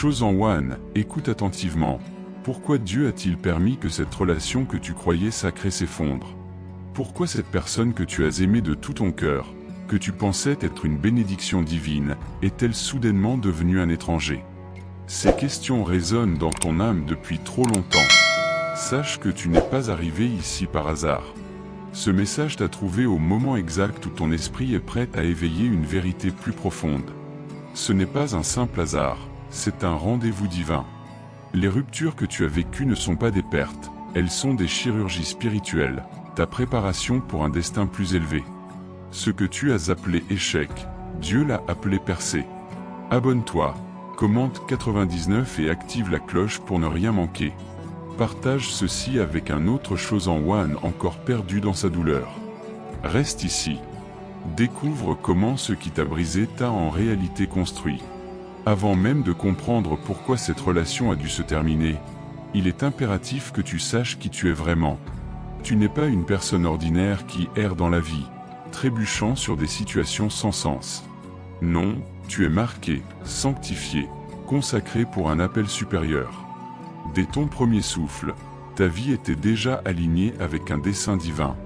Chosen One, écoute attentivement. Pourquoi Dieu a-t-il permis que cette relation que tu croyais sacrée s'effondre? Pourquoi cette personne que tu as aimée de tout ton cœur, que tu pensais être une bénédiction divine, est-elle soudainement devenue un étranger? Ces questions résonnent dans ton âme depuis trop longtemps. Sache que tu n'es pas arrivé ici par hasard. Ce message t'a trouvé au moment exact où ton esprit est prêt à éveiller une vérité plus profonde. Ce n'est pas un simple hasard, c'est un rendez-vous divin. Les ruptures que tu as vécues ne sont pas des pertes, elles sont des chirurgies spirituelles, ta préparation pour un destin plus élevé. Ce que tu as appelé échec, Dieu l'a appelé percée. Abonne-toi, commente 99 et active la cloche pour ne rien manquer. Partage ceci avec un autre Chosen One encore perdu dans sa douleur. Reste ici. Découvre comment ce qui t'a brisé t'a en réalité construit. Avant même de comprendre pourquoi cette relation a dû se terminer, il est impératif que tu saches qui tu es vraiment. Tu n'es pas une personne ordinaire qui erre dans la vie, trébuchant sur des situations sans sens. Non, tu es marqué, sanctifié, consacré pour un appel supérieur. Dès ton premier souffle, ta vie était déjà alignée avec un dessein divin.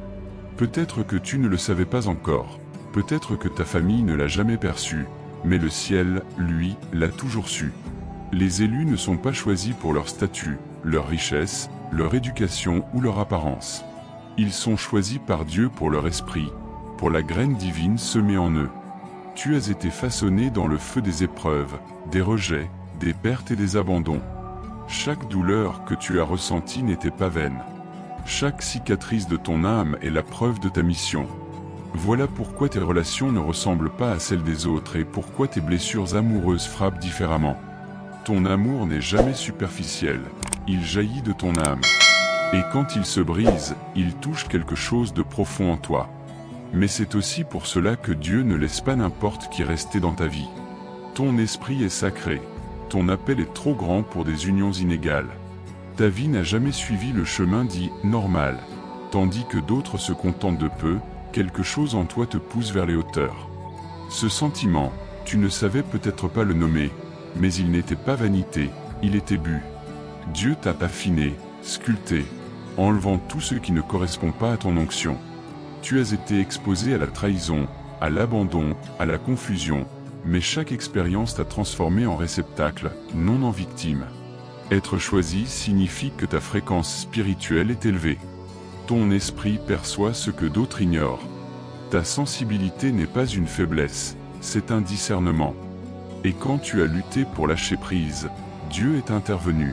Peut-être que tu ne le savais pas encore, peut-être que ta famille ne l'a jamais perçu, mais le ciel, lui, l'a toujours su. Les élus ne sont pas choisis pour leur statut, leur richesse, leur éducation ou leur apparence. Ils sont choisis par Dieu pour leur esprit, pour la graine divine semée en eux. Tu as été façonné dans le feu des épreuves, des rejets, des pertes et des abandons. Chaque douleur que tu as ressentie n'était pas vaine. Chaque cicatrice de ton âme est la preuve de ta mission. Voilà pourquoi tes relations ne ressemblent pas à celles des autres et pourquoi tes blessures amoureuses frappent différemment. Ton amour n'est jamais superficiel, il jaillit de ton âme. Et quand il se brise, il touche quelque chose de profond en toi. Mais c'est aussi pour cela que Dieu ne laisse pas n'importe qui rester dans ta vie. Ton esprit est sacré. Ton appel est trop grand pour des unions inégales. Ta vie n'a jamais suivi le chemin dit « normal », tandis que d'autres se contentent de peu, quelque chose en toi te pousse vers les hauteurs. Ce sentiment, tu ne savais peut-être pas le nommer, mais il n'était pas vanité, il était but. Dieu t'a affiné, sculpté, enlevant tout ce qui ne correspond pas à ton onction. Tu as été exposé à la trahison, à l'abandon, à la confusion, mais chaque expérience t'a transformé en réceptacle, non en victime. Être choisi signifie que ta fréquence spirituelle est élevée. Ton esprit perçoit ce que d'autres ignorent. Ta sensibilité n'est pas une faiblesse, c'est un discernement. Et quand tu as lutté pour lâcher prise, Dieu est intervenu.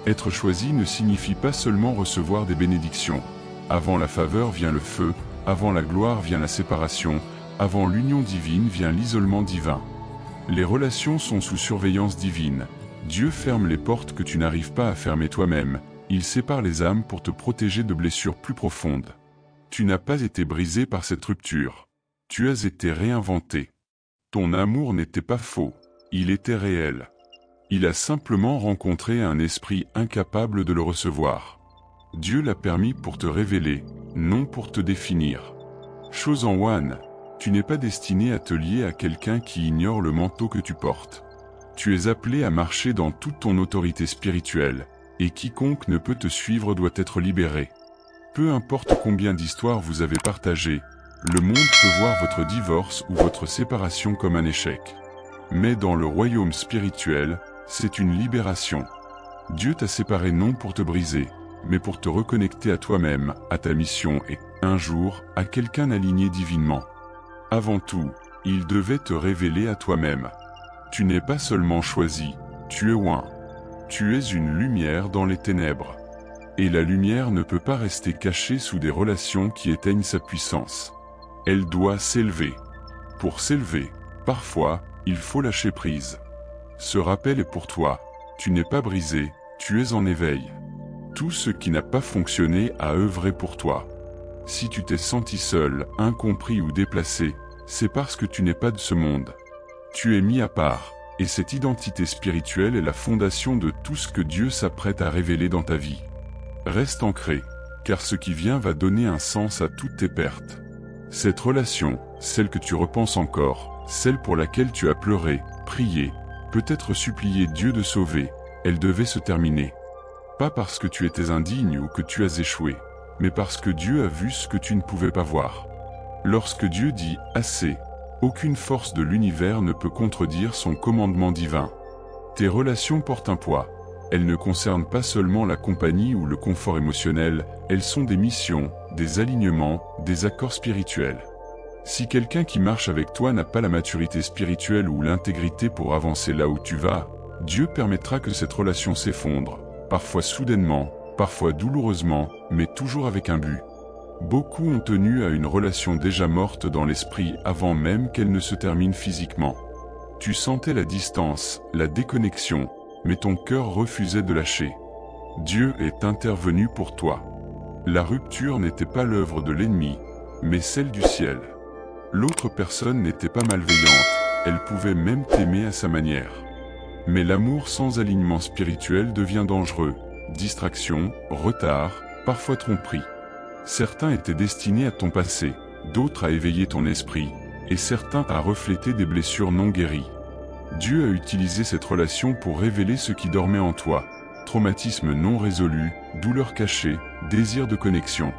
Être choisi ne signifie pas seulement recevoir des bénédictions. Avant la faveur vient le feu, avant la gloire vient la séparation, avant l'union divine vient l'isolement divin. Les relations sont sous surveillance divine. Dieu ferme les portes que tu n'arrives pas à fermer toi-même. Il sépare les âmes pour te protéger de blessures plus profondes. Tu n'as pas été brisé par cette rupture. Tu as été réinventé. Ton amour n'était pas faux, il était réel. Il a simplement rencontré un esprit incapable de le recevoir. Dieu l'a permis pour te révéler, non pour te définir. Chosen One, tu n'es pas destiné à te lier à quelqu'un qui ignore le manteau que tu portes. Tu es appelé à marcher dans toute ton autorité spirituelle, et quiconque ne peut te suivre doit être libéré. Peu importe combien d'histoires vous avez partagées, le monde peut voir votre divorce ou votre séparation comme un échec. Mais dans le royaume spirituel, c'est une libération. Dieu t'a séparé non pour te briser, mais pour te reconnecter à toi-même, à ta mission et, un jour, à quelqu'un aligné divinement. Avant tout, il devait te révéler à toi-même. Tu n'es pas seulement choisi, tu es oint. Tu es une lumière dans les ténèbres. Et la lumière ne peut pas rester cachée sous des relations qui éteignent sa puissance. Elle doit s'élever. Pour s'élever, parfois, il faut lâcher prise. Ce rappel est pour toi. Tu n'es pas brisé, tu es en éveil. Tout ce qui n'a pas fonctionné a œuvré pour toi. Si tu t'es senti seul, incompris ou déplacé, c'est parce que tu n'es pas de ce monde. Tu es mis à part, et cette identité spirituelle est la fondation de tout ce que Dieu s'apprête à révéler dans ta vie. Reste ancré, car ce qui vient va donner un sens à toutes tes pertes. Cette relation, celle que tu repenses encore, celle pour laquelle tu as pleuré, prié, Peut-être supplier Dieu de sauver, elle devait se terminer. Pas parce que tu étais indigne ou que tu as échoué, mais parce que Dieu a vu ce que tu ne pouvais pas voir. Lorsque Dieu dit « assez », aucune force de l'univers ne peut contredire son commandement divin. Tes relations portent un poids. Elles ne concernent pas seulement la compagnie ou le confort émotionnel, elles sont des missions, des alignements, des accords spirituels. Si quelqu'un qui marche avec toi n'a pas la maturité spirituelle ou l'intégrité pour avancer là où tu vas, Dieu permettra que cette relation s'effondre, parfois soudainement, parfois douloureusement, mais toujours avec un but. Beaucoup ont tenu à une relation déjà morte dans l'esprit avant même qu'elle ne se termine physiquement. Tu sentais la distance, la déconnexion, mais ton cœur refusait de lâcher. Dieu est intervenu pour toi. La rupture n'était pas l'œuvre de l'ennemi, mais celle du ciel. L'autre personne n'était pas malveillante, elle pouvait même t'aimer à sa manière. Mais l'amour sans alignement spirituel devient dangereux. Distraction, retard, parfois tromperie. Certains étaient destinés à ton passé, d'autres à éveiller ton esprit, et certains à refléter des blessures non guéries. Dieu a utilisé cette relation pour révéler ce qui dormait en toi. Traumatisme non résolu, douleur cachée, désir de connexion.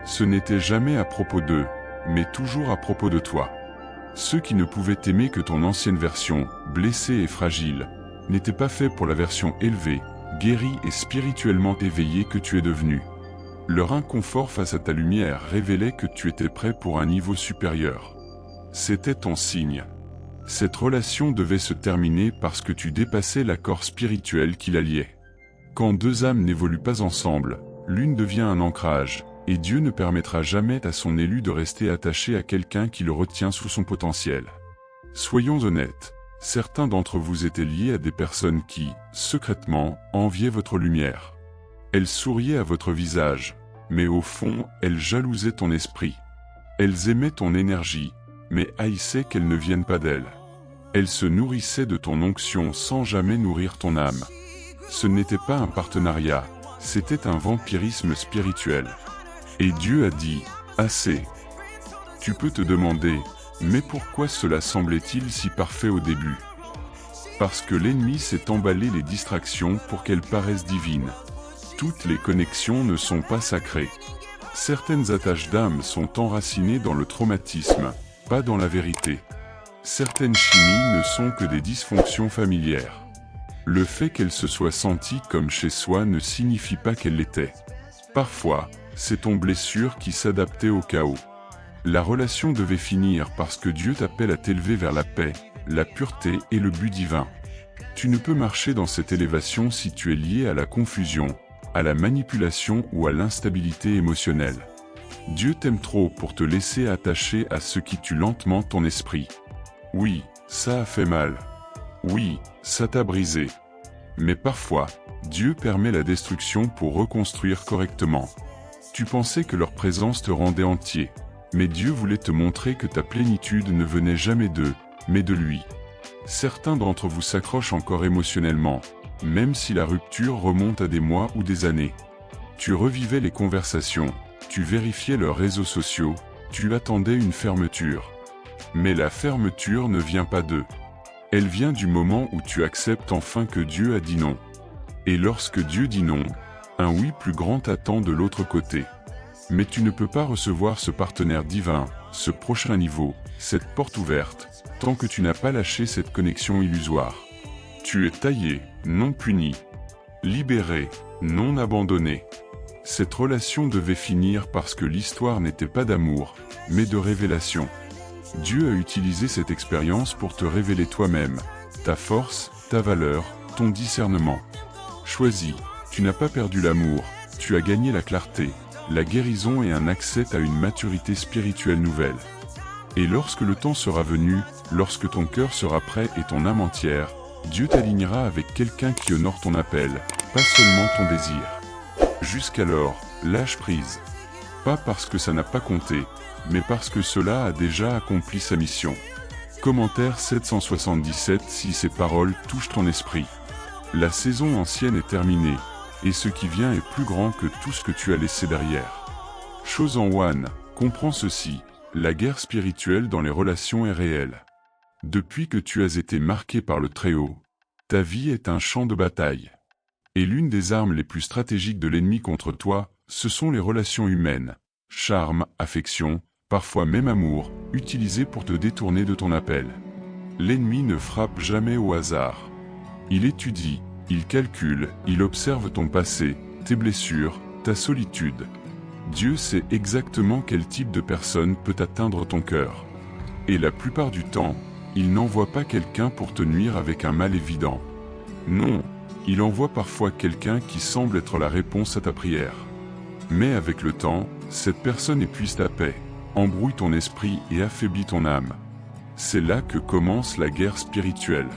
Ce n'était jamais à propos d'eux, mais toujours à propos de toi. Ceux qui ne pouvaient t'aimer que ton ancienne version, blessée et fragile, n'étaient pas faits pour la version élevée, guérie et spirituellement éveillée que tu es devenu. Leur inconfort face à ta lumière révélait que tu étais prêt pour un niveau supérieur. C'était ton signe. Cette relation devait se terminer parce que tu dépassais l'accord spirituel qui la liait. Quand deux âmes n'évoluent pas ensemble, l'une devient un ancrage, et Dieu ne permettra jamais à son élu de rester attaché à quelqu'un qui le retient sous son potentiel. Soyons honnêtes, certains d'entre vous étaient liés à des personnes qui, secrètement, enviaient votre lumière. Elles souriaient à votre visage, mais au fond, elles jalousaient ton esprit. Elles aimaient ton énergie, mais haïssaient qu'elles ne viennent pas d'elles. Elles se nourrissaient de ton onction sans jamais nourrir ton âme. Ce n'était pas un partenariat, c'était un vampirisme spirituel. Et Dieu a dit, assez. Tu peux te demander, mais pourquoi cela semblait-il si parfait au début? Parce que l'ennemi s'est emballé les distractions pour qu'elles paraissent divines. Toutes les connexions ne sont pas sacrées. Certaines attaches d'âme sont enracinées dans le traumatisme, pas dans la vérité. Certaines chimies ne sont que des dysfonctions familières. Le fait qu'elles se soient senties comme chez soi ne signifie pas qu'elles l'étaient. Parfois, c'est ton blessure qui s'adaptait au chaos. La relation devait finir parce que Dieu t'appelle à t'élever vers la paix, la pureté et le but divin. Tu ne peux marcher dans cette élévation si tu es lié à la confusion, à la manipulation ou à l'instabilité émotionnelle. Dieu t'aime trop pour te laisser attacher à ce qui tue lentement ton esprit. Oui, ça a fait mal. Oui, ça t'a brisé. Mais parfois, Dieu permet la destruction pour reconstruire correctement. Tu pensais que leur présence te rendait entier, mais Dieu voulait te montrer que ta plénitude ne venait jamais d'eux, mais de lui. Certains d'entre vous s'accrochent encore émotionnellement, même si la rupture remonte à des mois ou des années. Tu revivais les conversations, tu vérifiais leurs réseaux sociaux, tu attendais une fermeture. Mais la fermeture ne vient pas d'eux. Elle vient du moment où tu acceptes enfin que Dieu a dit non. Et lorsque Dieu dit non, un oui plus grand t'attend de l'autre côté. Mais tu ne peux pas recevoir ce partenaire divin, ce prochain niveau, cette porte ouverte, tant que tu n'as pas lâché cette connexion illusoire. Tu es taillé, non puni. Libéré, non abandonné. Cette relation devait finir parce que l'histoire n'était pas d'amour, mais de révélation. Dieu a utilisé cette expérience pour te révéler toi-même, ta force, ta valeur, ton discernement. Choisis, tu n'as pas perdu l'amour, tu as gagné la clarté, la guérison et un accès à une maturité spirituelle nouvelle. Et lorsque le temps sera venu, lorsque ton cœur sera prêt et ton âme entière, Dieu t'alignera avec quelqu'un qui honore ton appel, pas seulement ton désir. Jusqu'alors, lâche prise. Pas parce que ça n'a pas compté, mais parce que cela a déjà accompli sa mission. Commentaire 777. Si ces paroles touchent ton esprit. La saison ancienne est terminée, et ce qui vient est plus grand que tout ce que tu as laissé derrière. Chose en one, comprends ceci, la guerre spirituelle dans les relations est réelle. Depuis que tu as été marqué par le Très-Haut, Ta vie est un champ de bataille. Et l'une des armes les plus stratégiques de l'ennemi contre toi, ce sont les relations humaines. Charme, affection, parfois même amour, utilisés pour te détourner de ton appel. L'ennemi ne frappe jamais au hasard. Il étudie, il calcule, il observe ton passé, tes blessures, ta solitude. Dieu sait exactement quel type de personne peut atteindre ton cœur. Et la plupart du temps, il n'envoie pas quelqu'un pour te nuire avec un mal évident. Non, il envoie parfois quelqu'un qui semble être la réponse à ta prière. Mais avec le temps, cette personne épuise ta paix, embrouille ton esprit et affaiblit ton âme. C'est là que commence la guerre spirituelle.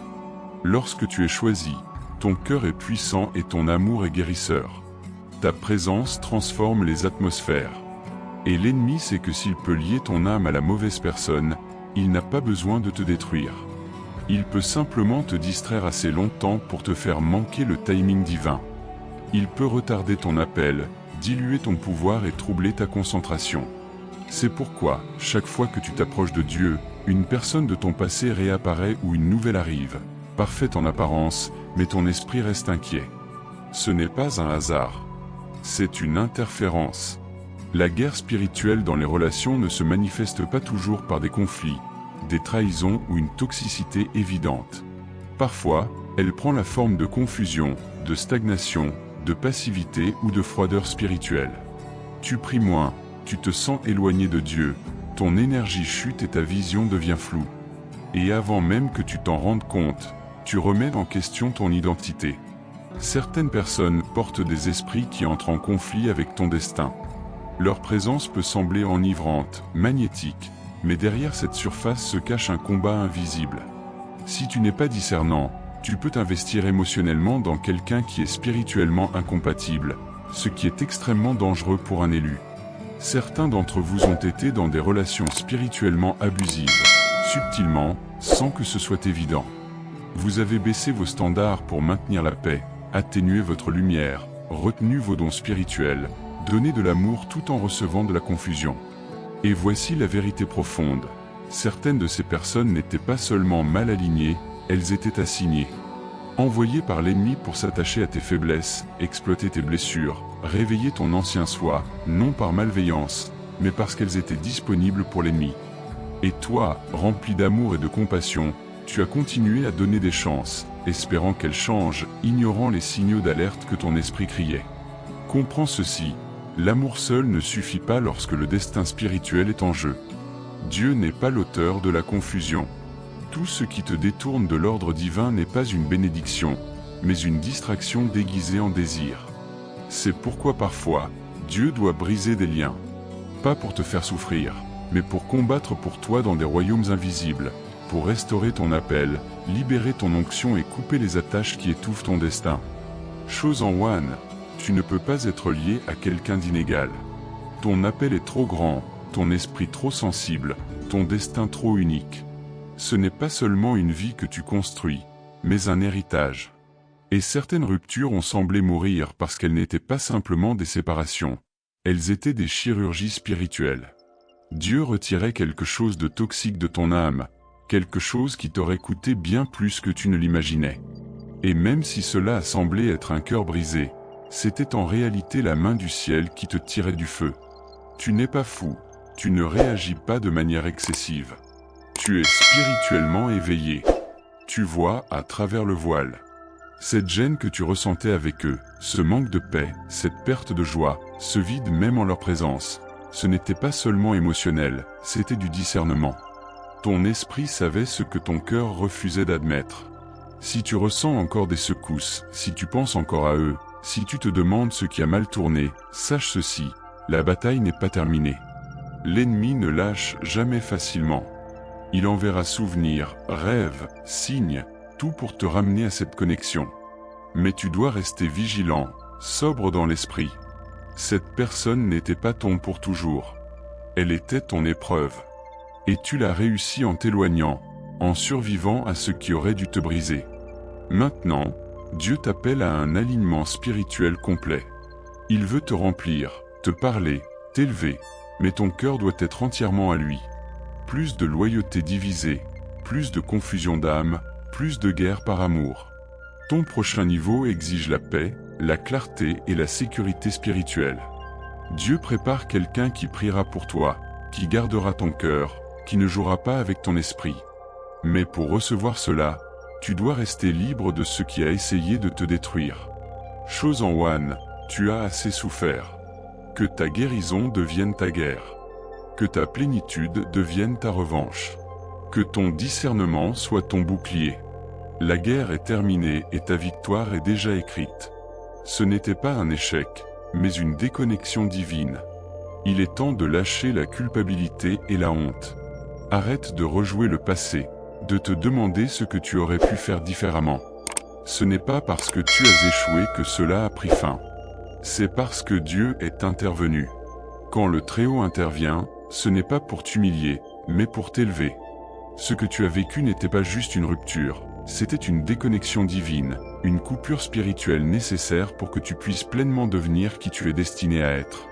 Lorsque tu es choisi, ton cœur est puissant et ton amour est guérisseur. Ta présence transforme les atmosphères. Et l'ennemi sait que s'il peut lier ton âme à la mauvaise personne, il n'a pas besoin de te détruire. Il peut simplement te distraire assez longtemps pour te faire manquer le timing divin. Il peut retarder ton appel, diluer ton pouvoir et troubler ta concentration. C'est pourquoi, chaque fois que tu t'approches de Dieu, une personne de ton passé réapparaît ou une nouvelle arrive, parfaite en apparence, mais ton esprit reste inquiet. Ce n'est pas un hasard. C'est une interférence. La guerre spirituelle dans les relations ne se manifeste pas toujours par des conflits, des trahisons ou une toxicité évidente. Parfois, elle prend la forme de confusion, de stagnation, de passivité ou de froideur spirituelle. Tu pries moins, tu te sens éloigné de Dieu, ton énergie chute et ta vision devient floue. Et avant même que tu t'en rendes compte, tu remets en question ton identité. Certaines personnes portent des esprits qui entrent en conflit avec ton destin. Leur présence peut sembler enivrante, magnétique, mais derrière cette surface se cache un combat invisible. Si tu n'es pas discernant, tu peux t'investir émotionnellement dans quelqu'un qui est spirituellement incompatible, ce qui est extrêmement dangereux pour un élu. Certains d'entre vous ont été dans des relations spirituellement abusives, subtilement, sans que ce soit évident. Vous avez baissé vos standards pour maintenir la paix, atténué votre lumière, retenu vos dons spirituels, donné de l'amour tout en recevant de la confusion. Et voici la vérité profonde. Certaines de ces personnes n'étaient pas seulement mal alignées, elles étaient assignées. Envoyées par l'ennemi pour s'attacher à tes faiblesses, exploiter tes blessures, réveiller ton ancien soi, non par malveillance, mais parce qu'elles étaient disponibles pour l'ennemi. Et toi, rempli d'amour et de compassion, tu as continué à donner des chances, espérant qu'elles changent, ignorant les signaux d'alerte que ton esprit criait. Comprends ceci, l'amour seul ne suffit pas lorsque le destin spirituel est en jeu. Dieu n'est pas l'auteur de la confusion. Tout ce qui te détourne de l'ordre divin n'est pas une bénédiction, mais une distraction déguisée en désir. C'est pourquoi parfois, Dieu doit briser des liens. Pas pour te faire souffrir, mais pour combattre pour toi dans des royaumes invisibles, pour restaurer ton appel, libérer ton onction et couper les attaches qui étouffent ton destin. Chose en one, tu ne peux pas être lié à quelqu'un d'inégal. Ton appel est trop grand, ton esprit trop sensible, ton destin trop unique. Ce n'est pas seulement une vie que tu construis, mais un héritage. Et certaines ruptures ont semblé mourir parce qu'elles n'étaient pas simplement des séparations. Elles étaient des chirurgies spirituelles. Dieu retirait quelque chose de toxique de ton âme, quelque chose qui t'aurait coûté bien plus que tu ne l'imaginais. Et même si cela a semblé être un cœur brisé, c'était en réalité la main du ciel qui te tirait du feu. Tu n'es pas fou, tu ne réagis pas de manière excessive. Tu es spirituellement éveillé. Tu vois à travers le voile. Cette gêne que tu ressentais avec eux, ce manque de paix, cette perte de joie, ce vide même en leur présence, ce n'était pas seulement émotionnel, c'était du discernement. Ton esprit savait ce que ton cœur refusait d'admettre. Si tu ressens encore des secousses, si tu penses encore à eux, si tu te demandes ce qui a mal tourné, sache ceci, la bataille n'est pas terminée. L'ennemi ne lâche jamais facilement. Il enverra souvenirs, rêves, signes, tout pour te ramener à cette connexion. Mais tu dois rester vigilant, sobre dans l'esprit. Cette personne n'était pas ton pour toujours. Elle était ton épreuve. Et tu l'as réussi en t'éloignant, en survivant à ce qui aurait dû te briser. Maintenant, Dieu t'appelle à un alignement spirituel complet. Il veut te remplir, te parler, t'élever, mais ton cœur doit être entièrement à lui. Plus de loyauté divisée, plus de confusion d'âme, plus de guerre par amour. Ton prochain niveau exige la paix, la clarté et la sécurité spirituelle. Dieu prépare quelqu'un qui priera pour toi, qui gardera ton cœur, qui ne jouera pas avec ton esprit. Mais pour recevoir cela, tu dois rester libre de ce qui a essayé de te détruire. Chose en one, tu as assez souffert. Que ta guérison devienne ta guerre. Que ta plénitude devienne ta revanche. Que ton discernement soit ton bouclier. La guerre est terminée et ta victoire est déjà écrite. Ce n'était pas un échec, mais une déconnexion divine. Il est temps de lâcher la culpabilité et la honte. Arrête de rejouer le passé, de te demander ce que tu aurais pu faire différemment. Ce n'est pas parce que tu as échoué que cela a pris fin. C'est parce que Dieu est intervenu. Quand le Très-Haut intervient, ce n'est pas pour t'humilier, mais pour t'élever. Ce que tu as vécu n'était pas juste une rupture, c'était une déconnexion divine, une coupure spirituelle nécessaire pour que tu puisses pleinement devenir qui tu es destiné à être.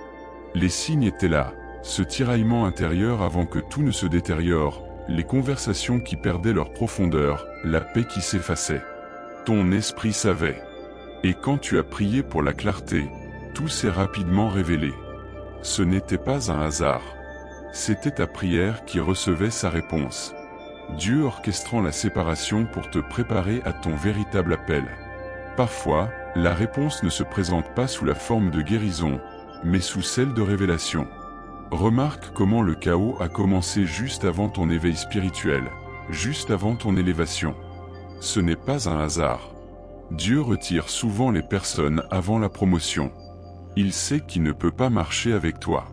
Les signes étaient là, ce tiraillement intérieur avant que tout ne se détériore, les conversations qui perdaient leur profondeur, la paix qui s'effaçait. Ton esprit savait. Et quand tu as prié pour la clarté, tout s'est rapidement révélé. Ce n'était pas un hasard. C'était ta prière qui recevait sa réponse. Dieu orchestrant la séparation pour te préparer à ton véritable appel. Parfois, la réponse ne se présente pas sous la forme de guérison, mais sous celle de révélation. Remarque comment le chaos a commencé juste avant ton éveil spirituel, juste avant ton élévation. Ce n'est pas un hasard. Dieu retire souvent les personnes avant la promotion. Il sait qu'il ne peut pas marcher avec toi.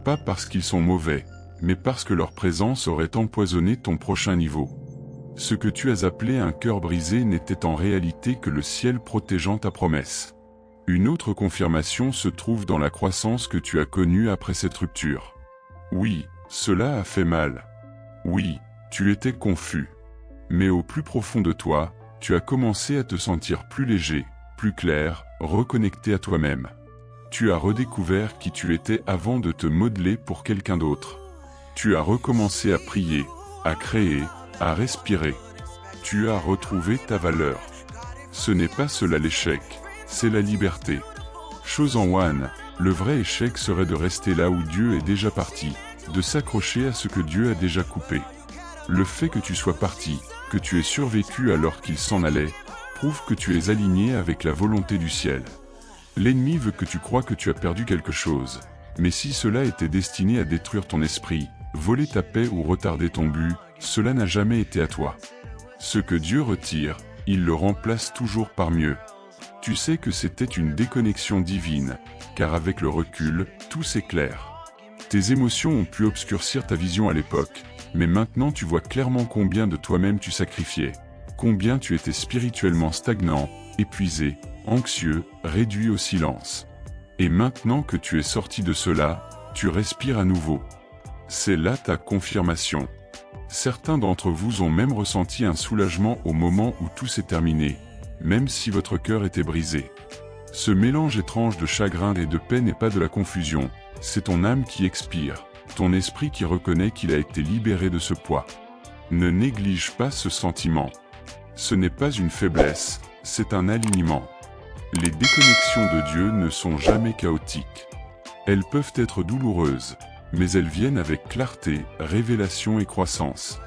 Pas parce qu'ils sont mauvais, mais parce que leur présence aurait empoisonné ton prochain niveau. Ce que tu as appelé un cœur brisé n'était en réalité que le ciel protégeant ta promesse. Une autre confirmation se trouve dans la croissance que tu as connue après cette rupture. Oui, cela a fait mal. Oui, tu étais confus. Mais au plus profond de toi, tu as commencé à te sentir plus léger, plus clair, reconnecté à toi-même. Tu as redécouvert qui tu étais avant de te modeler pour quelqu'un d'autre. Tu as recommencé à prier, à créer, à respirer. Tu as retrouvé ta valeur. Ce n'est pas cela l'échec, c'est la liberté. Chose en one, le vrai échec serait de rester là où Dieu est déjà parti, de s'accrocher à ce que Dieu a déjà coupé. Le fait que tu sois parti, que tu aies survécu alors qu'il s'en allait, prouve que tu es aligné avec la volonté du ciel. L'ennemi veut que tu crois que tu as perdu quelque chose, mais si cela était destiné à détruire ton esprit, voler ta paix ou retarder ton but, cela n'a jamais été à toi. Ce que Dieu retire, il le remplace toujours par mieux. Tu sais que c'était une déconnexion divine, car avec le recul, tout s'éclaire. Tes émotions ont pu obscurcir ta vision à l'époque, mais maintenant tu vois clairement combien de toi-même tu sacrifiais, combien tu étais spirituellement stagnant, épuisé, anxieux, réduit au silence. Et maintenant que tu es sorti de cela, tu respires à nouveau. C'est là ta confirmation. Certains d'entre vous ont même ressenti un soulagement au moment où tout s'est terminé, même si votre cœur était brisé. Ce mélange étrange de chagrin et de paix n'est pas de la confusion, c'est ton âme qui expire, ton esprit qui reconnaît qu'il a été libéré de ce poids. Ne néglige pas ce sentiment. Ce n'est pas une faiblesse, c'est un alignement. Les déconnexions de Dieu ne sont jamais chaotiques. Elles peuvent être douloureuses, mais elles viennent avec clarté, révélation et croissance.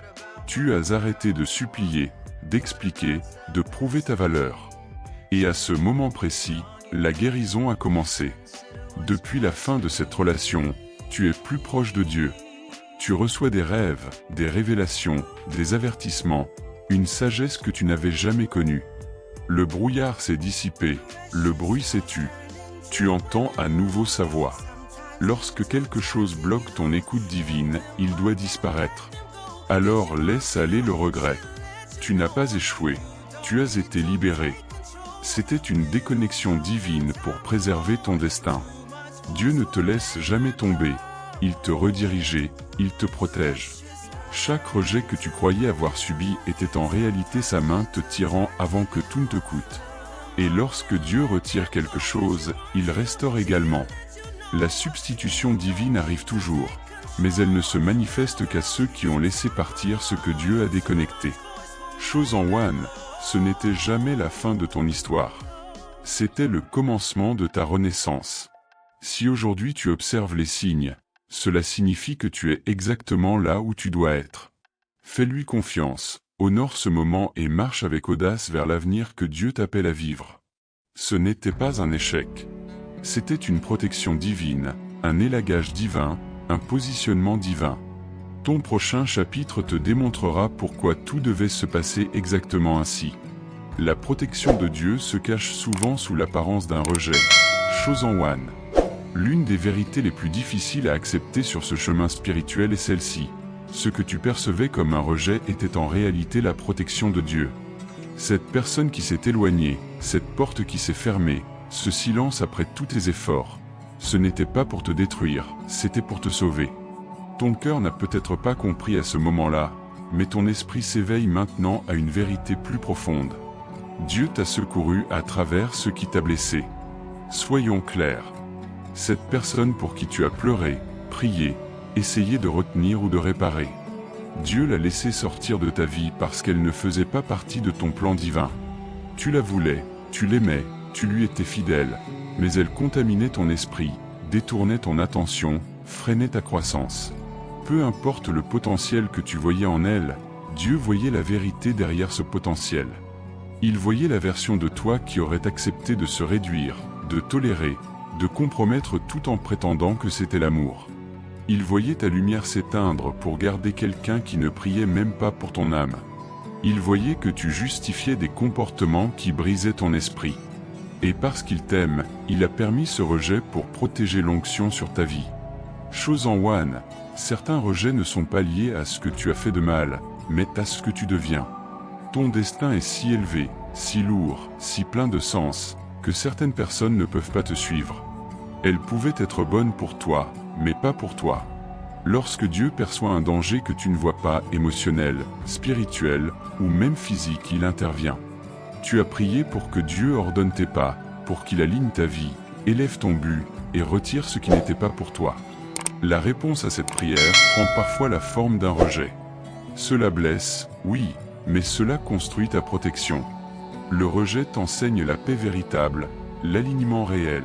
Tu as arrêté de supplier, d'expliquer, de prouver ta valeur. Et à ce moment précis, la guérison a commencé. Depuis la fin de cette relation, tu es plus proche de Dieu. Tu reçois des rêves, des révélations, des avertissements, une sagesse que tu n'avais jamais connue. Le brouillard s'est dissipé, le bruit s'est tu. Tu entends à nouveau sa voix. Lorsque quelque chose bloque ton écoute divine, il doit disparaître. Alors laisse aller le regret. Tu n'as pas échoué, tu as été libéré. C'était une déconnexion divine pour préserver ton destin. Dieu ne te laisse jamais tomber, il te redirigeait, il te protège. Chaque rejet que tu croyais avoir subi était en réalité sa main te tirant avant que tout ne te coûte. Et lorsque Dieu retire quelque chose, il restaure également. La substitution divine arrive toujours, mais elle ne se manifeste qu'à ceux qui ont laissé partir ce que Dieu a déconnecté. Chose en one, ce n'était jamais la fin de ton histoire. C'était le commencement de ta renaissance. Si aujourd'hui tu observes les signes, cela signifie que tu es exactement là où tu dois être. Fais-lui confiance, honore ce moment et marche avec audace vers l'avenir que Dieu t'appelle à vivre. Ce n'était pas un échec. C'était une protection divine, un élagage divin, un positionnement divin. Ton prochain chapitre te démontrera pourquoi tout devait se passer exactement ainsi. La protection de Dieu se cache souvent sous l'apparence d'un rejet. Chosen One. L'une des vérités les plus difficiles à accepter sur ce chemin spirituel est celle-ci. Ce que tu percevais comme un rejet était en réalité la protection de Dieu. Cette personne qui s'est éloignée, cette porte qui s'est fermée, ce silence après tous tes efforts, ce n'était pas pour te détruire, c'était pour te sauver. Ton cœur n'a peut-être pas compris à ce moment-là, mais ton esprit s'éveille maintenant à une vérité plus profonde. Dieu t'a secouru à travers ce qui t'a blessé. Soyons clairs. Cette personne pour qui tu as pleuré, prié, essayé de retenir ou de réparer, Dieu l'a laissée sortir de ta vie parce qu'elle ne faisait pas partie de ton plan divin. Tu la voulais, tu l'aimais, tu lui étais fidèle, mais elle contaminait ton esprit, détournait ton attention, freinait ta croissance. Peu importe le potentiel que tu voyais en elle, Dieu voyait la vérité derrière ce potentiel. Il voyait la version de toi qui aurait accepté de se réduire, de tolérer, de compromettre tout en prétendant que c'était l'amour. Il voyait ta lumière s'éteindre pour garder quelqu'un qui ne priait même pas pour ton âme. Il voyait que tu justifiais des comportements qui brisaient ton esprit. Et parce qu'il t'aime, il a permis ce rejet pour protéger l'onction sur ta vie. Chosen One, certains rejets ne sont pas liés à ce que tu as fait de mal, mais à ce que tu deviens. Ton destin est si élevé, si lourd, si plein de sens, que certaines personnes ne peuvent pas te suivre. Elles pouvaient être bonnes pour toi, mais pas pour toi. Lorsque Dieu perçoit un danger que tu ne vois pas, émotionnel, spirituel, ou même physique, il intervient. Tu as prié pour que Dieu ordonne tes pas, pour qu'il aligne ta vie, élève ton but, et retire ce qui n'était pas pour toi. La réponse à cette prière prend parfois la forme d'un rejet. Cela blesse, oui, mais cela construit ta protection. Le rejet t'enseigne la paix véritable, l'alignement réel.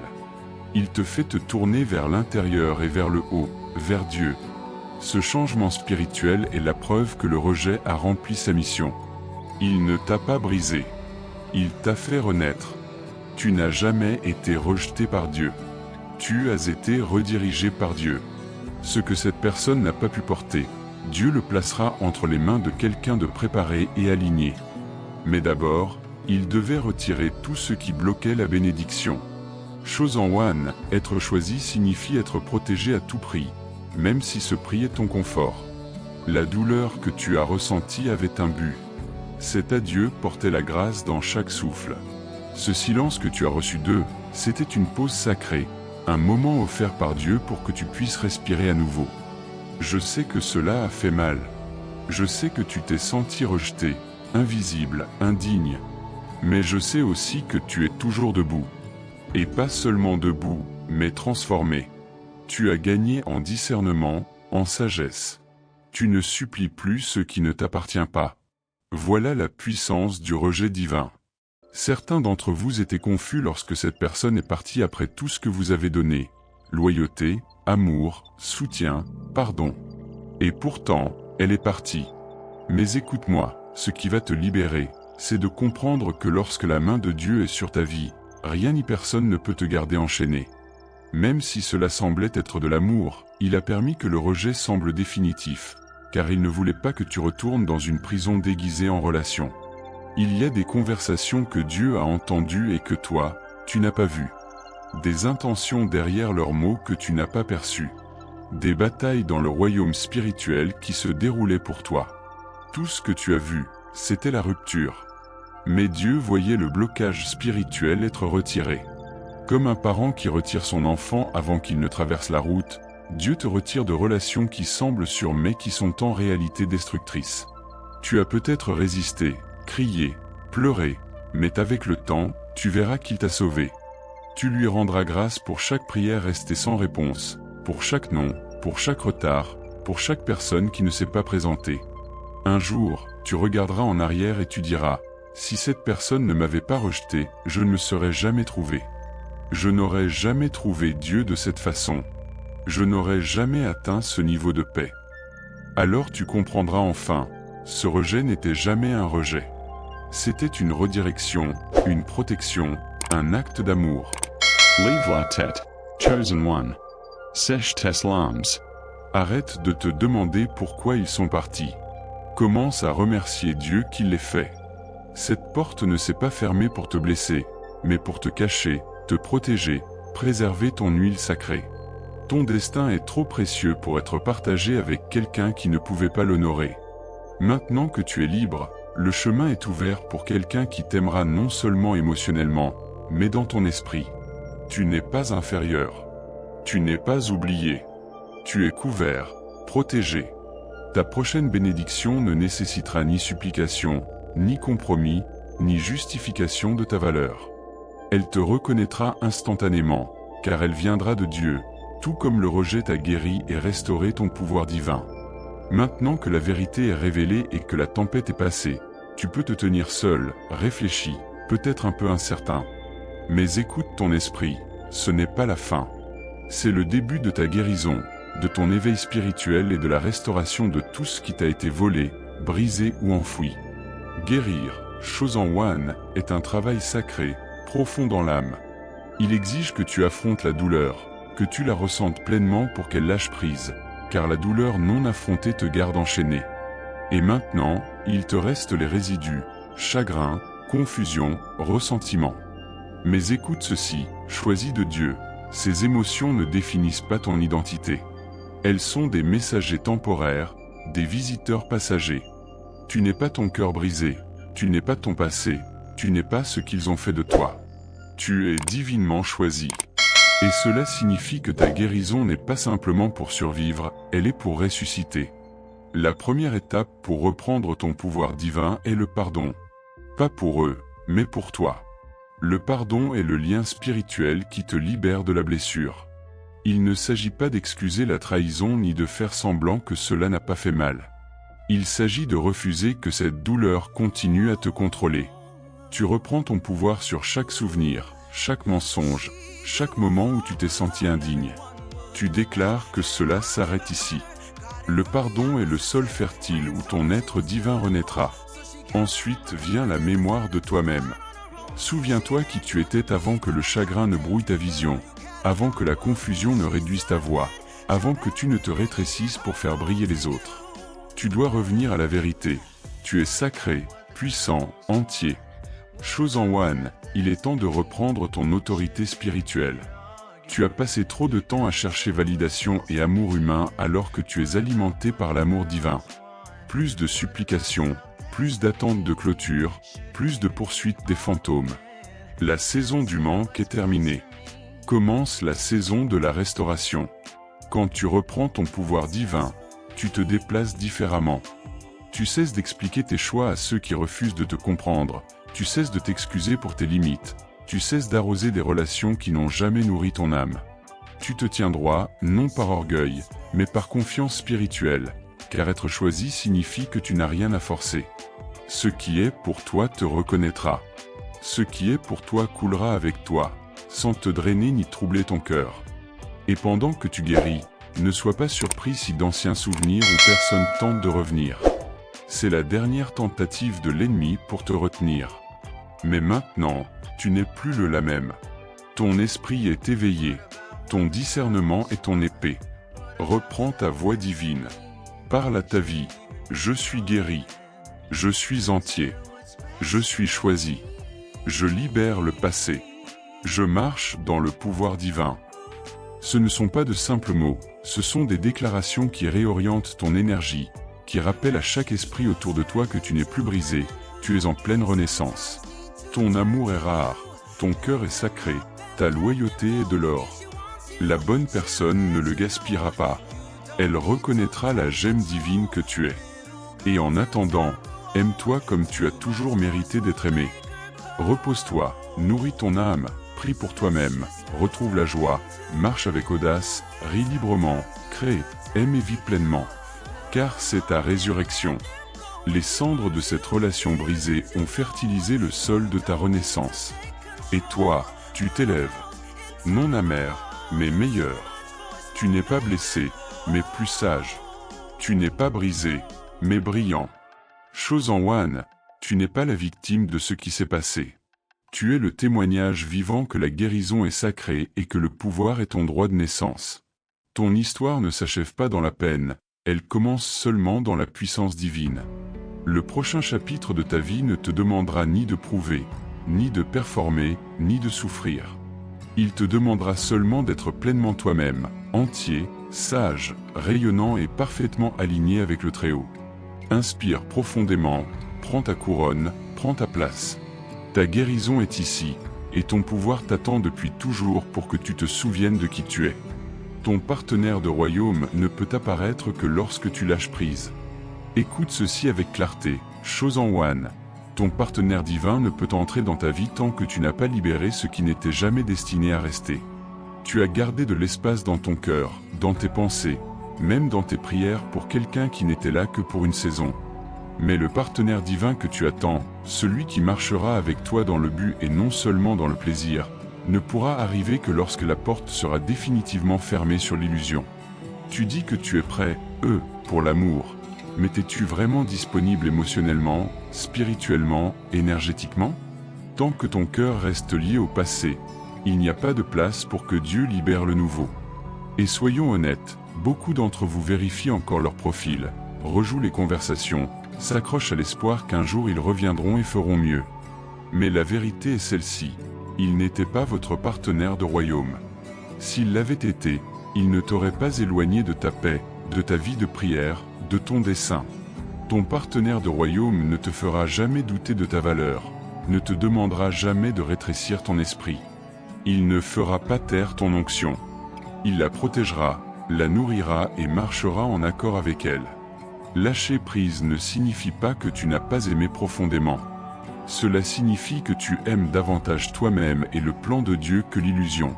Il te fait te tourner vers l'intérieur et vers le haut, vers Dieu. Ce changement spirituel est la preuve que le rejet a rempli sa mission. Il ne t'a pas brisé. Il t'a fait renaître. Tu n'as jamais été rejeté par Dieu. Tu as été redirigé par Dieu. Ce que cette personne n'a pas pu porter, Dieu le placera entre les mains de quelqu'un de préparé et aligné. Mais d'abord, il devait retirer tout ce qui bloquait la bénédiction. Chosen One, être choisi signifie être protégé à tout prix, même si ce prix est ton confort. La douleur que tu as ressentie avait un but. Cet adieu portait la grâce dans chaque souffle. Ce silence que tu as reçu d'eux, c'était une pause sacrée, un moment offert par Dieu pour que tu puisses respirer à nouveau. Je sais que cela a fait mal. Je sais que tu t'es senti rejeté, invisible, indigne. Mais je sais aussi que tu es toujours debout. Et pas seulement debout, mais transformé. Tu as gagné en discernement, en sagesse. Tu ne supplies plus ce qui ne t'appartient pas. Voilà la puissance du rejet divin. Certains d'entre vous étaient confus lorsque cette personne est partie après tout ce que vous avez donné. Loyauté, amour, soutien, pardon. Et pourtant, elle est partie. Mais écoute-moi, ce qui va te libérer, c'est de comprendre que lorsque la main de Dieu est sur ta vie, rien ni personne ne peut te garder enchaîné. Même si cela semblait être de l'amour, il a permis que le rejet semble définitif, car il ne voulait pas que tu retournes dans une prison déguisée en relation. Il y a des conversations que Dieu a entendues et que toi, tu n'as pas vues. Des intentions derrière leurs mots que tu n'as pas perçues. Des batailles dans le royaume spirituel qui se déroulaient pour toi. Tout ce que tu as vu, c'était la rupture. Mais Dieu voyait le blocage spirituel être retiré. Comme un parent qui retire son enfant avant qu'il ne traverse la route, Dieu te retire de relations qui semblent sûres mais qui sont en réalité destructrices. Tu as peut-être résisté, crié, pleuré, mais avec le temps, tu verras qu'il t'a sauvé. Tu lui rendras grâce pour chaque prière restée sans réponse, pour chaque non, pour chaque retard, pour chaque personne qui ne s'est pas présentée. Un jour, tu regarderas en arrière et tu diras : Si cette personne ne m'avait pas rejeté, je ne me serais jamais trouvé. Je n'aurais jamais trouvé Dieu de cette façon. Je n'aurais jamais atteint ce niveau de paix. Alors tu comprendras enfin, ce rejet n'était jamais un rejet. C'était une redirection, une protection, un acte d'amour. Leave la tête, chosen one. Sèche tes larmes. Arrête de te demander pourquoi ils sont partis. Commence à remercier Dieu qui les fait. Cette porte ne s'est pas fermée pour te blesser, mais pour te cacher, te protéger, préserver ton huile sacrée. Ton destin est trop précieux pour être partagé avec quelqu'un qui ne pouvait pas l'honorer. Maintenant que tu es libre, le chemin est ouvert pour quelqu'un qui t'aimera non seulement émotionnellement, mais dans ton esprit. Tu n'es pas inférieur. Tu n'es pas oublié. Tu es couvert, protégé. Ta prochaine bénédiction ne nécessitera ni supplication, ni compromis, ni justification de ta valeur. Elle te reconnaîtra instantanément, car elle viendra de Dieu, tout comme le rejet t'a guéri et restauré ton pouvoir divin. Maintenant que la vérité est révélée et que la tempête est passée, tu peux te tenir seul, réfléchi, peut-être un peu incertain. Mais écoute ton esprit, ce n'est pas la fin. C'est le début de ta guérison, de ton éveil spirituel et de la restauration de tout ce qui t'a été volé, brisé ou enfoui. Guérir, Chosen One, est un travail sacré, profond dans l'âme. Il exige que tu affrontes la douleur, que tu la ressentes pleinement pour qu'elle lâche prise, car la douleur non affrontée te garde enchaîné. Et maintenant, il te reste les résidus, chagrin, confusion, ressentiment. Mais écoute ceci, choisis de Dieu, ces émotions ne définissent pas ton identité. Elles sont des messagers temporaires, des visiteurs passagers. Tu n'es pas ton cœur brisé, tu n'es pas ton passé, tu n'es pas ce qu'ils ont fait de toi. Tu es divinement choisi. Et cela signifie que ta guérison n'est pas simplement pour survivre, elle est pour ressusciter. La première étape pour reprendre ton pouvoir divin est le pardon. Pas pour eux, mais pour toi. Le pardon est le lien spirituel qui te libère de la blessure. Il ne s'agit pas d'excuser la trahison ni de faire semblant que cela n'a pas fait mal. Il s'agit de refuser que cette douleur continue à te contrôler. Tu reprends ton pouvoir sur chaque souvenir, chaque mensonge, chaque moment où tu t'es senti indigne. Tu déclares que cela s'arrête ici. Le pardon est le sol fertile où ton être divin renaîtra. Ensuite vient la mémoire de toi-même. Souviens-toi qui tu étais avant que le chagrin ne brouille ta vision, avant que la confusion ne réduise ta voix, avant que tu ne te rétrécisses pour faire briller les autres. Tu dois revenir à la vérité. Tu es sacré, puissant, entier. Chosen One, il est temps de reprendre ton autorité spirituelle. Tu as passé trop de temps à chercher validation et amour humain alors que tu es alimenté par l'amour divin. Plus de supplications, plus d'attentes de clôture, plus de poursuites des fantômes. La saison du manque est terminée. Commence la saison de la restauration. Quand tu reprends ton pouvoir divin, tu te déplaces différemment. Tu cesses d'expliquer tes choix à ceux qui refusent de te comprendre, tu cesses de t'excuser pour tes limites, tu cesses d'arroser des relations qui n'ont jamais nourri ton âme. Tu te tiens droit, non par orgueil, mais par confiance spirituelle, car être choisi signifie que tu n'as rien à forcer. Ce qui est pour toi te reconnaîtra. Ce qui est pour toi coulera avec toi, sans te drainer ni troubler ton cœur. Et pendant que tu guéris, ne sois pas surpris si d'anciens souvenirs ou personnes tentent de revenir. C'est la dernière tentative de l'ennemi pour te retenir. Mais maintenant, tu n'es plus la même. Ton esprit est éveillé, ton discernement est ton épée. Reprends ta voix divine. Parle à ta vie. Je suis guéri. Je suis entier. Je suis choisi. Je libère le passé. Je marche dans le pouvoir divin. Ce ne sont pas de simples mots, ce sont des déclarations qui réorientent ton énergie, qui rappellent à chaque esprit autour de toi que tu n'es plus brisé, tu es en pleine renaissance. Ton amour est rare, ton cœur est sacré, ta loyauté est de l'or. La bonne personne ne le gaspillera pas. Elle reconnaîtra la gemme divine que tu es. Et en attendant, aime-toi comme tu as toujours mérité d'être aimé. Repose-toi, nourris ton âme, prie pour toi-même, retrouve la joie, marche avec audace, ris librement, crée, aime et vis pleinement. Car c'est ta résurrection. Les cendres de cette relation brisée ont fertilisé le sol de ta renaissance. Et toi, tu t'élèves. Non amer, mais meilleur. Tu n'es pas blessé, mais plus sage. Tu n'es pas brisé, mais brillant. Chosen One, tu n'es pas la victime de ce qui s'est passé. Tu es le témoignage vivant que la guérison est sacrée et que le pouvoir est ton droit de naissance. Ton histoire ne s'achève pas dans la peine, elle commence seulement dans la puissance divine. Le prochain chapitre de ta vie ne te demandera ni de prouver, ni de performer, ni de souffrir. Il te demandera seulement d'être pleinement toi-même, entier, sage, rayonnant et parfaitement aligné avec le Très-Haut. Inspire profondément, prends ta couronne, prends ta place. Ta guérison est ici, et ton pouvoir t'attend depuis toujours pour que tu te souviennes de qui tu es. Ton partenaire de royaume ne peut apparaître que lorsque tu lâches prise. Écoute ceci avec clarté, Chosen One. Ton partenaire divin ne peut entrer dans ta vie tant que tu n'as pas libéré ce qui n'était jamais destiné à rester. Tu as gardé de l'espace dans ton cœur, dans tes pensées, même dans tes prières pour quelqu'un qui n'était là que pour une saison. Mais le partenaire divin que tu attends, celui qui marchera avec toi dans le but et non seulement dans le plaisir, ne pourra arriver que lorsque la porte sera définitivement fermée sur l'illusion. Tu dis que tu es prêt, pour l'amour. Mais es-tu vraiment disponible émotionnellement, spirituellement, énergétiquement? Tant que ton cœur reste lié au passé, il n'y a pas de place pour que Dieu libère le nouveau. Et soyons honnêtes, beaucoup d'entre vous vérifient encore leur profil, rejouent les conversations, s'accrochent à l'espoir qu'un jour ils reviendront et feront mieux. Mais la vérité est celle-ci, il n'était pas votre partenaire de royaume. S'il l'avait été, il ne t'aurait pas éloigné de ta paix, de ta vie de prière, de ton dessein. Ton partenaire de royaume ne te fera jamais douter de ta valeur, ne te demandera jamais de rétrécir ton esprit. Il ne fera pas taire ton onction. Il la protégera, la nourrira et marchera en accord avec elle. Lâcher prise ne signifie pas que tu n'as pas aimé profondément. Cela signifie que tu aimes davantage toi-même et le plan de Dieu que l'illusion.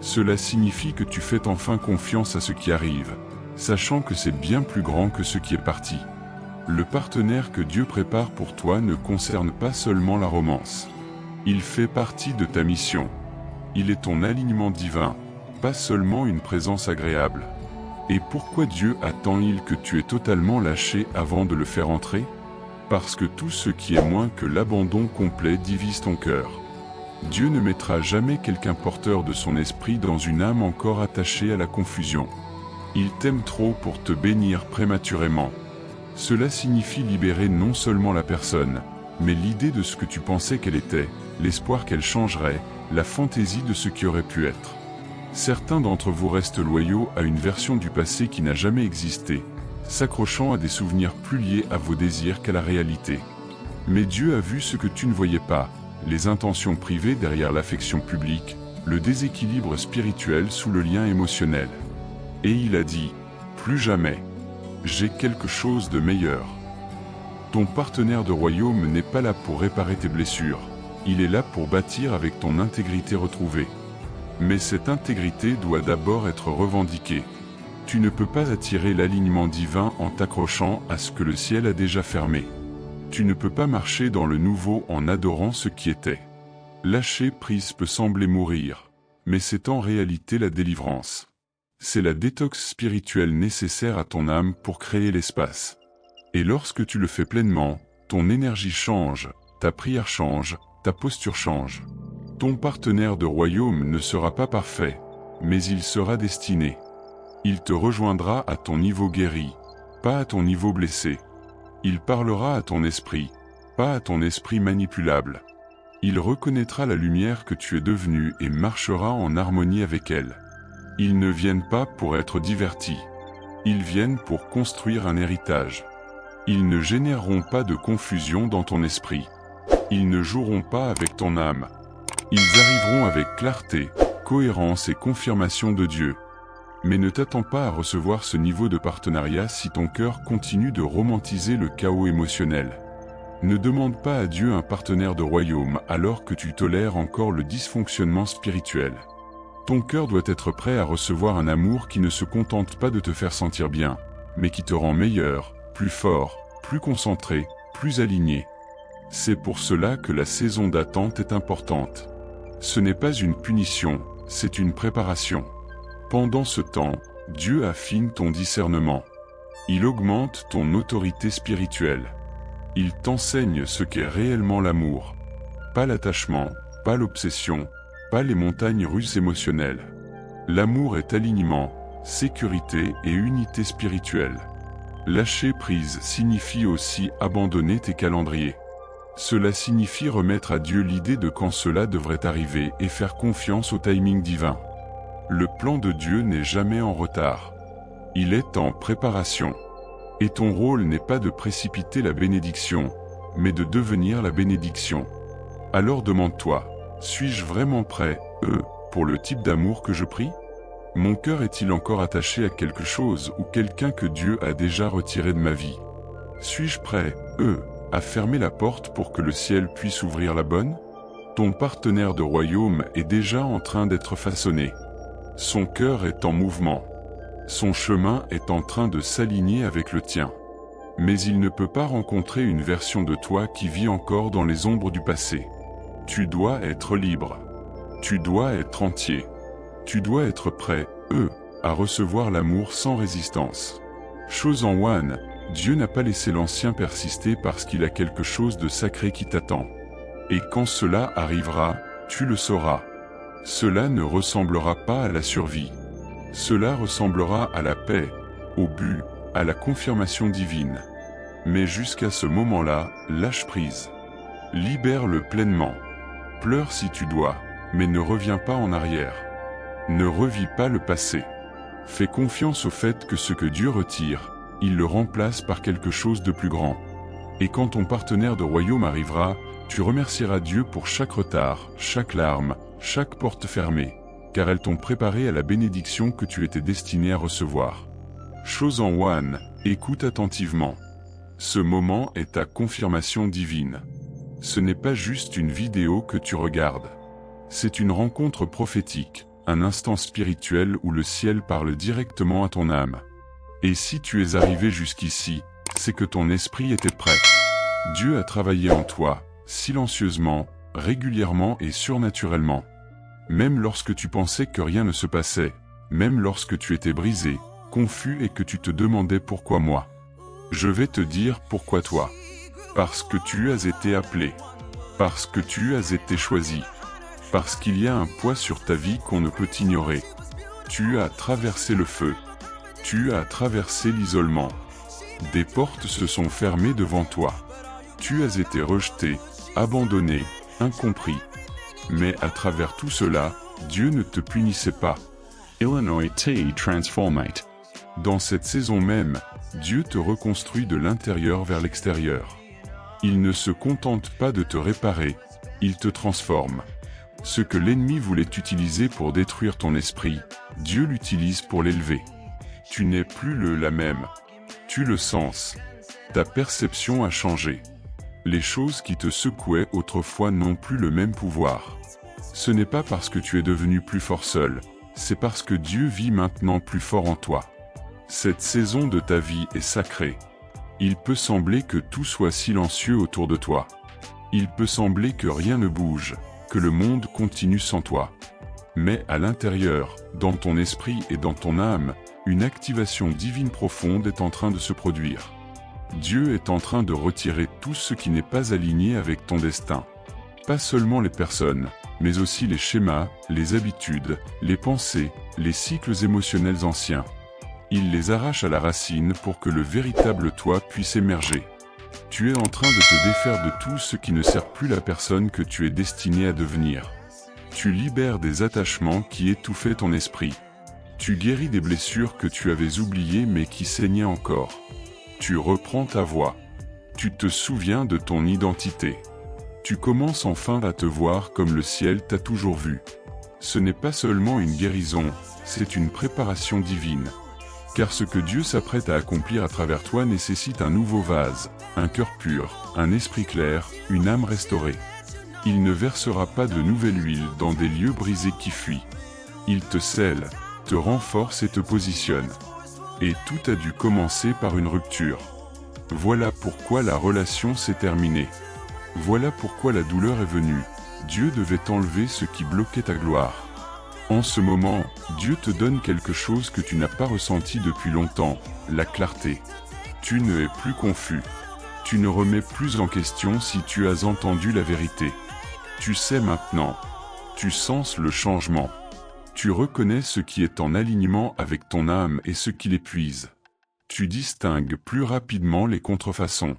Cela signifie que tu fais enfin confiance à ce qui arrive, sachant que c'est bien plus grand que ce qui est parti. Le partenaire que Dieu prépare pour toi ne concerne pas seulement la romance. Il fait partie de ta mission. Il est ton alignement divin, pas seulement une présence agréable. Et pourquoi Dieu attend-il que tu aies totalement lâché avant de le faire entrer? Parce que tout ce qui est moins que l'abandon complet divise ton cœur. Dieu ne mettra jamais quelqu'un porteur de son esprit dans une âme encore attachée à la confusion. Il t'aime trop pour te bénir prématurément. Cela signifie libérer non seulement la personne, mais l'idée de ce que tu pensais qu'elle était, l'espoir qu'elle changerait, la fantaisie de ce qui aurait pu être. Certains d'entre vous restent loyaux à une version du passé qui n'a jamais existé, s'accrochant à des souvenirs plus liés à vos désirs qu'à la réalité. Mais Dieu a vu ce que tu ne voyais pas, les intentions privées derrière l'affection publique, le déséquilibre spirituel sous le lien émotionnel. Et il a dit, plus jamais. J'ai quelque chose de meilleur. Ton partenaire de royaume n'est pas là pour réparer tes blessures, il est là pour bâtir avec ton intégrité retrouvée. Mais cette intégrité doit d'abord être revendiquée. Tu ne peux pas attirer l'alignement divin en t'accrochant à ce que le ciel a déjà fermé. Tu ne peux pas marcher dans le nouveau en adorant ce qui était. Lâcher prise peut sembler mourir, mais c'est en réalité la délivrance. C'est la détox spirituelle nécessaire à ton âme pour créer l'espace. Et lorsque tu le fais pleinement, ton énergie change, ta prière change, ta posture change. Ton partenaire de royaume ne sera pas parfait, mais il sera destiné. Il te rejoindra à ton niveau guéri, pas à ton niveau blessé. Il parlera à ton esprit, pas à ton esprit manipulable. Il reconnaîtra la lumière que tu es devenu et marchera en harmonie avec elle. Ils ne viennent pas pour être divertis. Ils viennent pour construire un héritage. Ils ne généreront pas de confusion dans ton esprit. Ils ne joueront pas avec ton âme. Ils arriveront avec clarté, cohérence et confirmation de Dieu. Mais ne t'attends pas à recevoir ce niveau de partenariat si ton cœur continue de romantiser le chaos émotionnel. Ne demande pas à Dieu un partenaire de royaume alors que tu tolères encore le dysfonctionnement spirituel. Ton cœur doit être prêt à recevoir un amour qui ne se contente pas de te faire sentir bien, mais qui te rend meilleur, plus fort, plus concentré, plus aligné. C'est pour cela que la saison d'attente est importante. Ce n'est pas une punition, c'est une préparation. Pendant ce temps, Dieu affine ton discernement. Il augmente ton autorité spirituelle. Il t'enseigne ce qu'est réellement l'amour. Pas l'attachement, pas l'obsession, pas les montagnes russes émotionnelles. L'amour est alignement, sécurité et unité spirituelle. Lâcher prise signifie aussi abandonner tes calendriers. Cela signifie remettre à Dieu l'idée de quand cela devrait arriver et faire confiance au timing divin. Le plan de Dieu n'est jamais en retard. Il est en préparation. Et ton rôle n'est pas de précipiter la bénédiction, mais de devenir la bénédiction. Alors demande-toi, suis-je vraiment prêt, pour le type d'amour que je prie? Mon cœur est-il encore attaché à quelque chose ou quelqu'un que Dieu a déjà retiré de ma vie? Suis-je prêt, à fermer la porte pour que le ciel puisse ouvrir la bonne? Ton partenaire de royaume est déjà en train d'être façonné. Son cœur est en mouvement. Son chemin est en train de s'aligner avec le tien. Mais il ne peut pas rencontrer une version de toi qui vit encore dans les ombres du passé. Tu dois être libre. Tu dois être entier. Tu dois être prêt, à recevoir l'amour sans résistance. Chose en one, Dieu n'a pas laissé l'ancien persister parce qu'il a quelque chose de sacré qui t'attend. Et quand cela arrivera, tu le sauras. Cela ne ressemblera pas à la survie. Cela ressemblera à la paix, au but, à la confirmation divine. Mais jusqu'à ce moment-là, lâche prise. Libère-le pleinement. Pleure si tu dois, mais ne reviens pas en arrière. Ne revis pas le passé. Fais confiance au fait que ce que Dieu retire, il le remplace par quelque chose de plus grand. Et quand ton partenaire de royaume arrivera, tu remercieras Dieu pour chaque retard, chaque larme, chaque porte fermée, car elles t'ont préparé à la bénédiction que tu étais destiné à recevoir. Chose en one, écoute attentivement. Ce moment est ta confirmation divine. Ce n'est pas juste une vidéo que tu regardes. C'est une rencontre prophétique, un instant spirituel où le ciel parle directement à ton âme. Et si tu es arrivé jusqu'ici, c'est que ton esprit était prêt. Dieu a travaillé en toi, silencieusement, régulièrement et surnaturellement. Même lorsque tu pensais que rien ne se passait, même lorsque tu étais brisé, confus et que tu te demandais pourquoi moi. Je vais te dire pourquoi toi. Parce que tu as été appelé. Parce que tu as été choisi. Parce qu'il y a un poids sur ta vie qu'on ne peut ignorer. Tu as traversé le feu. Tu as traversé l'isolement. Des portes se sont fermées devant toi. Tu as été rejeté, abandonné, incompris. Mais à travers tout cela, Dieu ne te punissait pas. Illinois T. Transformate. Dans cette saison même, Dieu te reconstruit de l'intérieur vers l'extérieur. Il ne se contente pas de te réparer, il te transforme. Ce que l'ennemi voulait utiliser pour détruire ton esprit, Dieu l'utilise pour l'élever. Tu n'es plus la même. Tu le sens. Ta perception a changé. Les choses qui te secouaient autrefois n'ont plus le même pouvoir. Ce n'est pas parce que tu es devenu plus fort seul, c'est parce que Dieu vit maintenant plus fort en toi. Cette saison de ta vie est sacrée. Il peut sembler que tout soit silencieux autour de toi. Il peut sembler que rien ne bouge, que le monde continue sans toi. Mais à l'intérieur, dans ton esprit et dans ton âme, une activation divine profonde est en train de se produire. Dieu est en train de retirer tout ce qui n'est pas aligné avec ton destin. Pas seulement les personnes, mais aussi les schémas, les habitudes, les pensées, les cycles émotionnels anciens. Il les arrache à la racine pour que le véritable toi puisse émerger. Tu es en train de te défaire de tout ce qui ne sert plus la personne que tu es destiné à devenir. Tu libères des attachements qui étouffaient ton esprit. Tu guéris des blessures que tu avais oubliées mais qui saignaient encore. Tu reprends ta voix. Tu te souviens de ton identité. Tu commences enfin à te voir comme le ciel t'a toujours vu. Ce n'est pas seulement une guérison, c'est une préparation divine. Car ce que Dieu s'apprête à accomplir à travers toi nécessite un nouveau vase, un cœur pur, un esprit clair, une âme restaurée. Il ne versera pas de nouvelle huile dans des lieux brisés qui fuient. Il te scelle, te renforce et te positionne. Et tout a dû commencer par une rupture. Voilà pourquoi la relation s'est terminée. Voilà pourquoi la douleur est venue. Dieu devait enlever ce qui bloquait ta gloire. En ce moment, Dieu te donne quelque chose que tu n'as pas ressenti depuis longtemps, la clarté. Tu ne es plus confus. Tu ne remets plus en question si tu as entendu la vérité. Tu sais maintenant. Tu sens le changement. Tu reconnais ce qui est en alignement avec ton âme et ce qui l'épuise. Tu distingues plus rapidement les contrefaçons.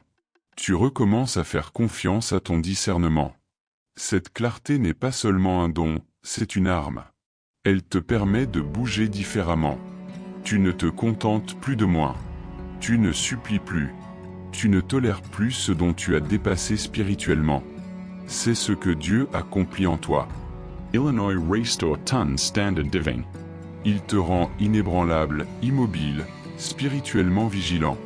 Tu recommences à faire confiance à ton discernement. Cette clarté n'est pas seulement un don, c'est une arme. Elle te permet de bouger différemment. Tu ne te contentes plus de moins. Tu ne supplies plus. Tu ne tolères plus ce dont tu as dépassé spirituellement. C'est ce que Dieu accomplit en toi. Illinois restore ton standard divine. Il te rend inébranlable, immobile, spirituellement vigilant.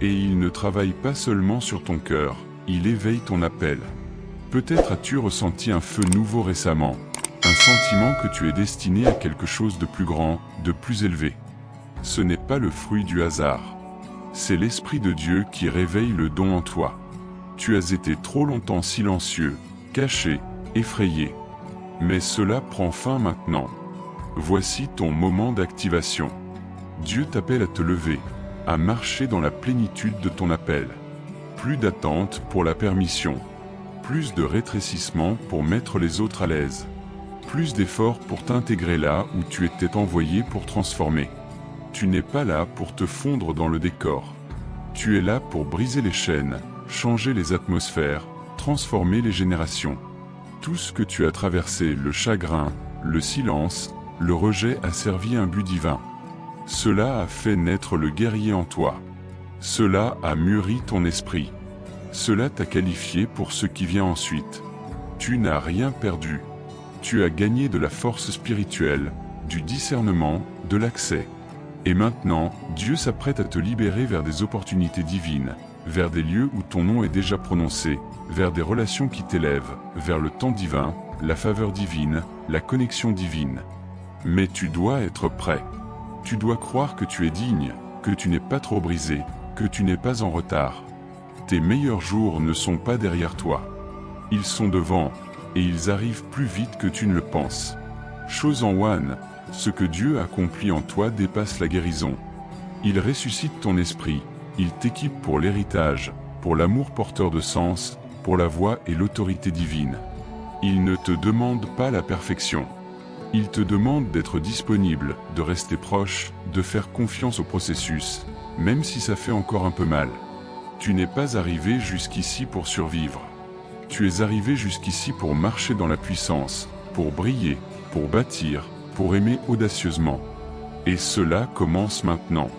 Et il ne travaille pas seulement sur ton cœur, il éveille ton appel. Peut-être as-tu ressenti un feu nouveau récemment, un sentiment que tu es destiné à quelque chose de plus grand, de plus élevé. Ce n'est pas le fruit du hasard. C'est l'Esprit de Dieu qui réveille le don en toi. Tu as été trop longtemps silencieux, caché, effrayé. Mais cela prend fin maintenant. Voici ton moment d'activation. Dieu t'appelle à te lever, à marcher dans la plénitude de ton appel. Plus d'attente pour la permission. Plus de rétrécissement pour mettre les autres à l'aise. Plus d'efforts pour t'intégrer là où tu étais envoyé pour transformer. Tu n'es pas là pour te fondre dans le décor. Tu es là pour briser les chaînes, changer les atmosphères, transformer les générations. Tout ce que tu as traversé, le chagrin, le silence, le rejet a servi un but divin. Cela a fait naître le guerrier en toi. Cela a mûri ton esprit. Cela t'a qualifié pour ce qui vient ensuite. Tu n'as rien perdu. Tu as gagné de la force spirituelle, du discernement, de l'accès. Et maintenant, Dieu s'apprête à te libérer vers des opportunités divines, vers des lieux où ton nom est déjà prononcé, vers des relations qui t'élèvent, vers le temps divin, la faveur divine, la connexion divine. Mais tu dois être prêt. Tu dois croire que tu es digne, que tu n'es pas trop brisé, que tu n'es pas en retard. Tes meilleurs jours ne sont pas derrière toi. Ils sont devant, et ils arrivent plus vite que tu ne le penses. Chose en one, ce que Dieu accomplit en toi dépasse la guérison. Il ressuscite ton esprit, il t'équipe pour l'héritage, pour l'amour porteur de sens, pour la voix et l'autorité divine. Il ne te demande pas la perfection. Il te demande d'être disponible, de rester proche, de faire confiance au processus, même si ça fait encore un peu mal. Tu n'es pas arrivé jusqu'ici pour survivre. Tu es arrivé jusqu'ici pour marcher dans la puissance, pour briller, pour bâtir, pour aimer audacieusement. Et cela commence maintenant.